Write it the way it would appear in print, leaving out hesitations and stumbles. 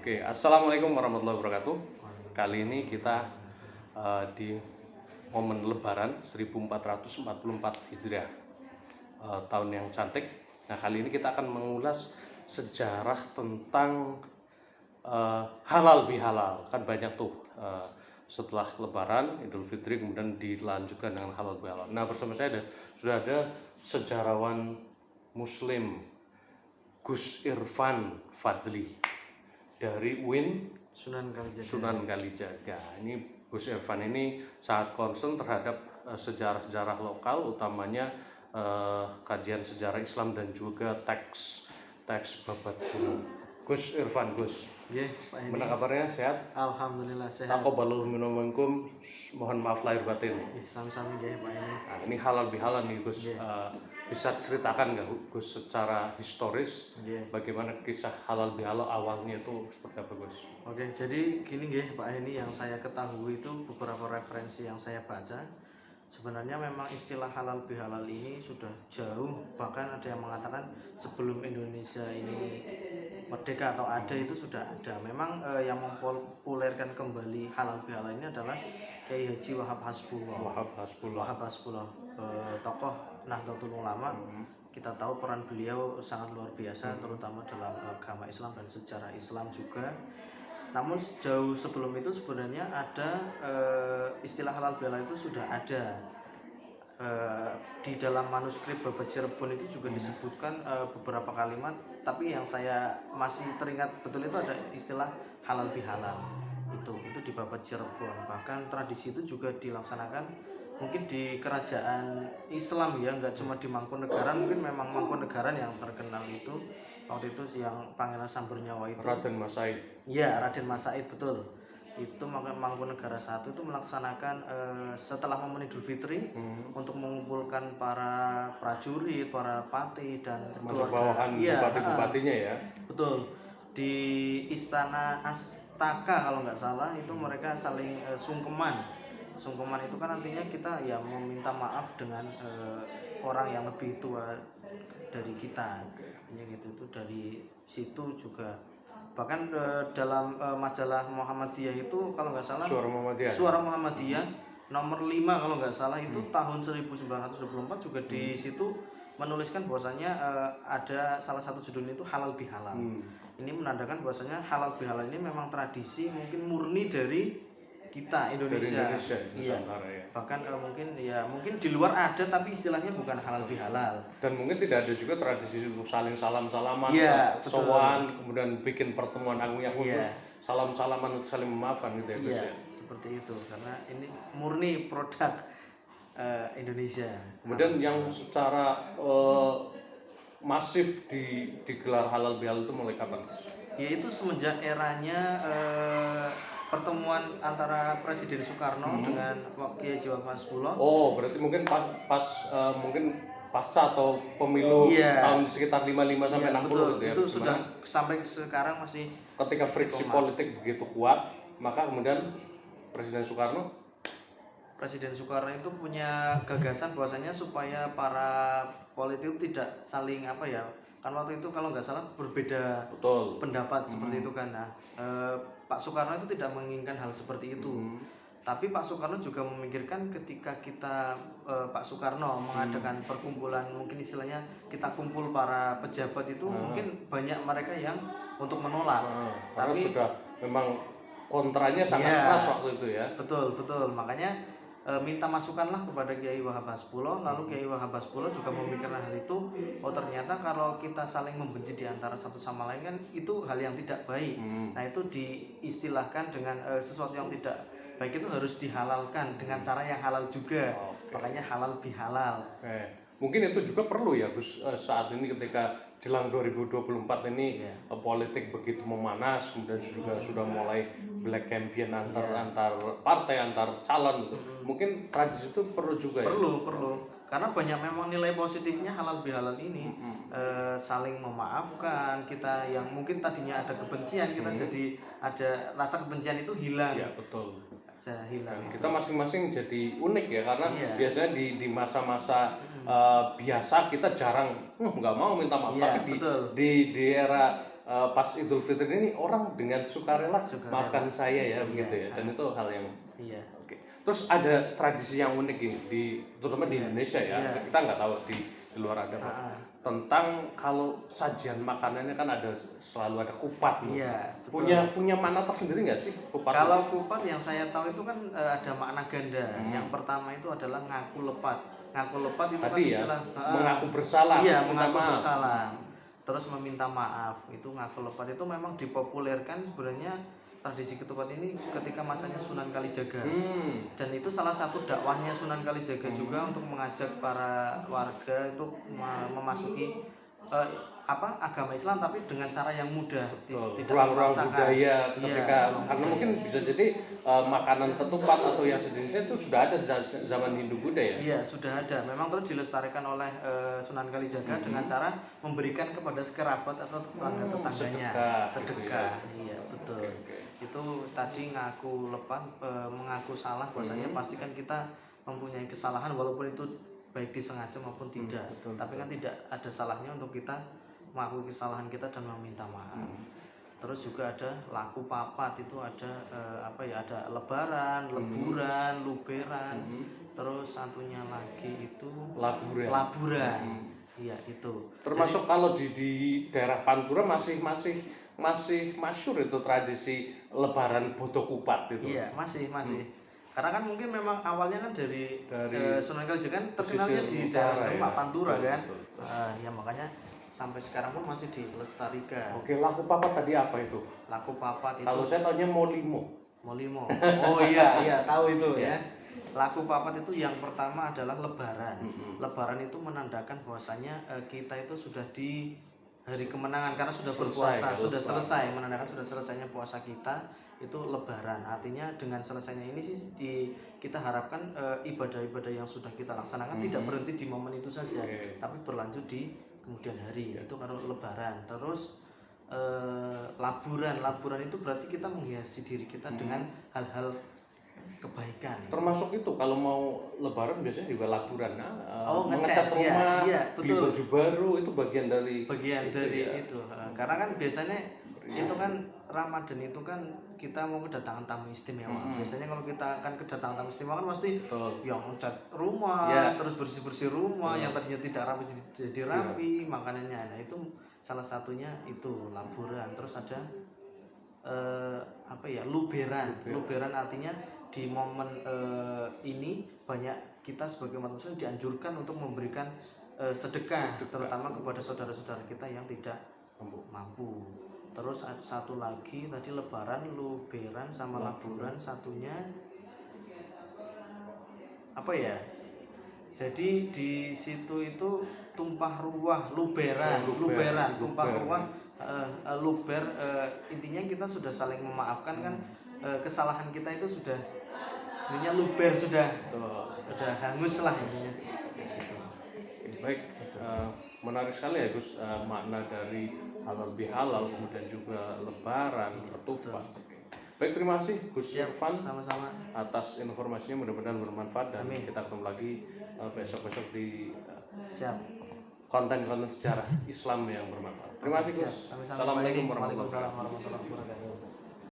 Oke, assalamualaikum warahmatullahi wabarakatuh. Kali ini kita di momen Lebaran 1444 Hijriah, tahun yang cantik. Nah, kali ini kita akan mengulas sejarah tentang halal bihalal. Kan banyak tuh setelah Lebaran, Idul Fitri, kemudian dilanjutkan dengan halal bihalal. Nah, bersama saya sudah ada sejarawan Muslim Gus Irfan Fadli dari UIN Sunan Kalijaga. Ini Gus Irfan ini sangat concern terhadap sejarah-sejarah lokal, utamanya kajian sejarah Islam dan juga teks babat kuno. Gus Irfan, Gus. Pak Heni. Mana kabarnya? Sehat? Alhamdulillah sehat. Taqabbalul minkum. Mohon maaf lahir batin. Sami-sami ya Pak Heni. Nah, ini halal bihalal nih Gus. Bisa ceritakan nggak Gus secara historis bagaimana kisah halal bihalal awalnya itu seperti apa Gus? Oke, jadi gini nggih Pak Heni, yang saya ketahui itu beberapa referensi yang saya baca. Sebenarnya memang istilah halal bihalal ini sudah jauh, bahkan ada yang mengatakan sebelum Indonesia ini merdeka atau ada itu sudah ada. Memang yang mempopulerkan kembali halal bihalal ini adalah Kiai Haji Wahab Hasbullah, tokoh Nahdlatul Ulama. Kita tahu peran beliau sangat luar biasa, terutama dalam agama Islam dan sejarah Islam juga. Namun jauh sebelum itu sebenarnya ada istilah halal bihalal itu sudah ada. Di dalam manuskrip Babat Cirebon itu juga disebutkan beberapa kalimat, tapi yang saya masih teringat betul itu ada istilah halal bihalal. Itu di Babat Cirebon. Bahkan tradisi itu juga dilaksanakan mungkin di kerajaan Islam ya, nggak cuma di Mangkunegaran. Mungkin memang Mangkunegaran yang terkenal itu waktu itu yang Pangeran Sambernyawa itu Raden Mas Said. Iya, Raden Mas Said, betul. Itu Mangkunegaran I itu melaksanakan setelah momen Idul Fitri untuk mengumpulkan para prajurit, para patih dan keluarga. Bupati-bupatinya ya. Betul. Di Istana Astaka kalau nggak salah itu mereka saling sungkeman. Sungkeman itu kan artinya kita ya meminta maaf dengan orang yang lebih tua dari kita. Ya gitu, itu dari situ juga. Bahkan dalam majalah Muhammadiyah itu kalau nggak salah Suara Muhammadiyah nomor 5 kalau nggak salah itu tahun 1924 juga di situ menuliskan bahwasanya ada salah satu judulnya itu halal bihalal. Ini menandakan bahwasanya halal bihalal ini memang tradisi mungkin murni dari kita Indonesia. Iya. Ya. Bahkan mungkin di luar ada tapi istilahnya bukan halal bihalal. Dan mungkin tidak ada juga tradisi itu saling salam-salaman, sowan, kemudian bikin pertemuan agungnya khusus, salam-salaman untuk saling memaafkan gitu ya Gus ya. Seperti itu, karena ini murni produk Indonesia. Kemudian yang secara masif digelar halal bihalal itu mulai kapan? Yaitu semenjak eranya pertemuan antara Presiden Soekarno dengan Kiai Haji Wahab Hasbullah. Oh, berarti mungkin mungkin pasca atau pemilu tahun sekitar 55 sampai 60 betul, gitu ya. Itu sudah sampai sekarang masih ketika friksi politik begitu kuat, maka kemudian Presiden Soekarno itu punya gagasan bahwasanya supaya para politik tidak saling kan waktu itu kalau nggak salah berbeda pendapat seperti itu kan. Nah, Pak Soekarno itu tidak menginginkan hal seperti itu. Tapi Pak Soekarno juga memikirkan ketika Pak Soekarno mengadakan perkumpulan, mungkin istilahnya kita kumpul para pejabat itu mungkin banyak mereka yang untuk menolak. Tapi sudah memang kontranya sangat keras waktu itu ya. Betul. Makanya minta masukanlah kepada Kiai Wahab Hasbullah. Lalu Kiai Wahab Hasbullah juga memikirkan hal itu. Oh, ternyata kalau kita saling membenci di antara satu sama lain kan itu hal yang tidak baik. Nah, itu diistilahkan dengan sesuatu yang tidak baik itu harus dihalalkan dengan cara yang halal juga. Makanya halal bihalal. Mungkin itu juga perlu ya Gus, saat ini ketika jelang 2024 ini politik begitu memanas, kemudian juga sudah mulai black campaign antar partai, antar calon gitu. Mungkin tradisi itu perlu juga ya? Perlu. Karena banyak memang nilai positifnya halal bihalal ini. Saling memaafkan, kita yang mungkin tadinya ada kebencian, kita jadi ada rasa kebencian itu hilang. Iya, betul. Hilang. Kita masing-masing jadi unik ya, karena biasanya di masa-masa biasa kita jarang nggak mau minta maaf, tapi di era pas Idul Fitri ini orang dengan sukarela maafkan saya ya, begitu ya, dan itu hal yang Iya. oke. Terus ada tradisi yang unik ini terutama di Indonesia ya, kita nggak tahu di luar ada apa. Tentang kalau sajian makanannya kan ada selalu ada kupat. Iya, betul. Punya makna tersendiri nggak sih kupat? Kalau kupat yang saya tahu itu kan ada makna ganda. Yang pertama itu adalah ngaku lepat. Ngaku lepat itu Tadi kan ya, istilah mengaku bersalah. Iya, minta mengaku maaf. bersalah. Terus meminta maaf. Itu ngaku lepat itu memang dipopulerkan sebenarnya tradisi ketupat ini ketika masanya Sunan Kalijaga. Dan itu salah satu dakwahnya Sunan Kalijaga juga untuk mengajak para warga itu memasuki agama Islam tapi dengan cara yang mudah, tidak ruang-ruang memaksakan. budaya ketika karena mungkin bisa jadi makanan ketupat atau yang sejenisnya itu sudah ada zaman Hindu Buddha ya. Iya, sudah ada. Memang terus dilestarikan oleh Sunan Kalijaga dengan cara memberikan kepada sekerabat atau tetangga-tetangganya sedekah. Iya, betul. Itu tadi ngaku lepas, mengaku salah bahwasanya pasti kan kita mempunyai kesalahan walaupun itu baik disengaja maupun tidak. Tapi kan tidak ada salahnya untuk kita mengakui kesalahan kita dan meminta maaf. Terus juga ada laku papat, itu ada ada lebaran, leburan, luberan. Terus satunya lagi itu laburan. Iya, itu. Termasuk kalau di daerah Pantura masih masyhur itu tradisi lebaran bodo kupat itu. Iya, masih. Karena kan mungkin memang awalnya kan dari Sunan Kalijaga kan terkenalnya di daerah Demak, Pantura kan. Ya makanya sampai sekarang pun masih dilestarikan. Oke, laku papat tadi apa itu? Laku papat itu. Kalau saya taunya molimo. Oh iya, tahu itu ya. Laku papat itu yang pertama adalah lebaran. Lebaran itu menandakan bahwasanya kita itu sudah di hari kemenangan karena sudah berpuasa, sudah selesai, menandakan sudah selesainya puasa kita. Itu lebaran, artinya dengan selesainya ini sih kita harapkan ibadah-ibadah yang sudah kita laksanakan tidak berhenti di momen itu saja, tapi berlanjut di kemudian hari. Itu kalau lebaran. Terus laburan itu berarti kita menghiasi diri kita dengan hal-hal kebaikan. Termasuk itu kalau mau lebaran biasanya juga laburan, ngecat rumah, iya, beli baju baru, itu bagian dari itu. Karena kan biasanya itu kan Ramadan itu kan kita mau kedatangan tamu istimewa. Biasanya kalau kita akan kedatangan tamu istimewa kan pasti yang ngecat rumah, terus bersih-bersih rumah, yang tadinya tidak rapi jadi rapi, makanannya. Nah, itu salah satunya itu laburan. Terus ada luberan. Luberan artinya di momen ini banyak kita sebagai umat muslim dianjurkan untuk memberikan sedekah terutama kepada saudara-saudara kita yang tidak mampu. Terus satu lagi tadi lebaran, luberan sama laburan, satunya jadi di situ itu tumpah ruah, luberan, tumpah ruah, luber, intinya kita sudah saling memaafkan kan, kesalahan kita itu sudah intinya luber, sudah hangus lah intinya. Baik, menarik sekali ya Gus, makna dari halal bihalal kemudian juga lebaran, ketupat. Baik, terima kasih Gus Irfan sama-sama atas informasinya, mudah-mudahan bermanfaat dan kita ketemu lagi besok-besok di konten-konten sejarah Islam yang bermanfaat. Terima kasih Gus. Assalamualaikum warahmatullahi wabarakatuh.